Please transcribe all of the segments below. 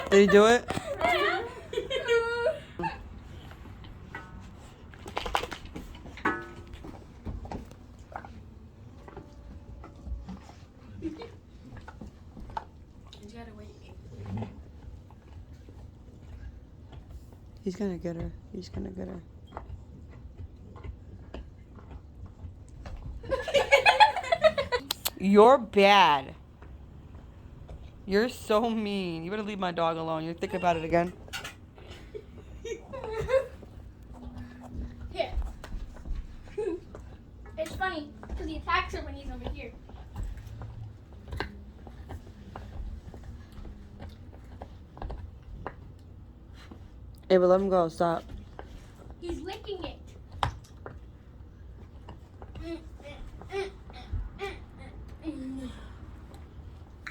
Did he do it? He's gonna get her. He's gonna get her. You're bad. You're so mean. You better leave my dog alone. You think about it again. Here. It's funny because he attacks her when he's over here. Hey, but let him go. Stop. He's licking it.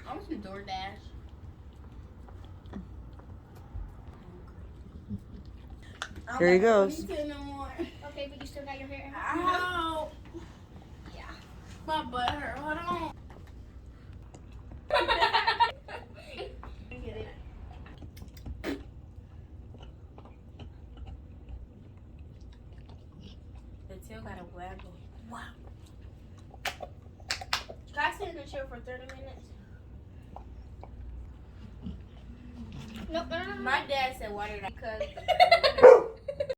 I want some DoorDash. Here he goes. No more. Okay, but you still got your hair. Ow. Yeah. My butt hurt. Hold on. Get it. The tail got a waggle. Wow. Can I sit in the chair for 30 minutes? No. My dad said, why did I? Because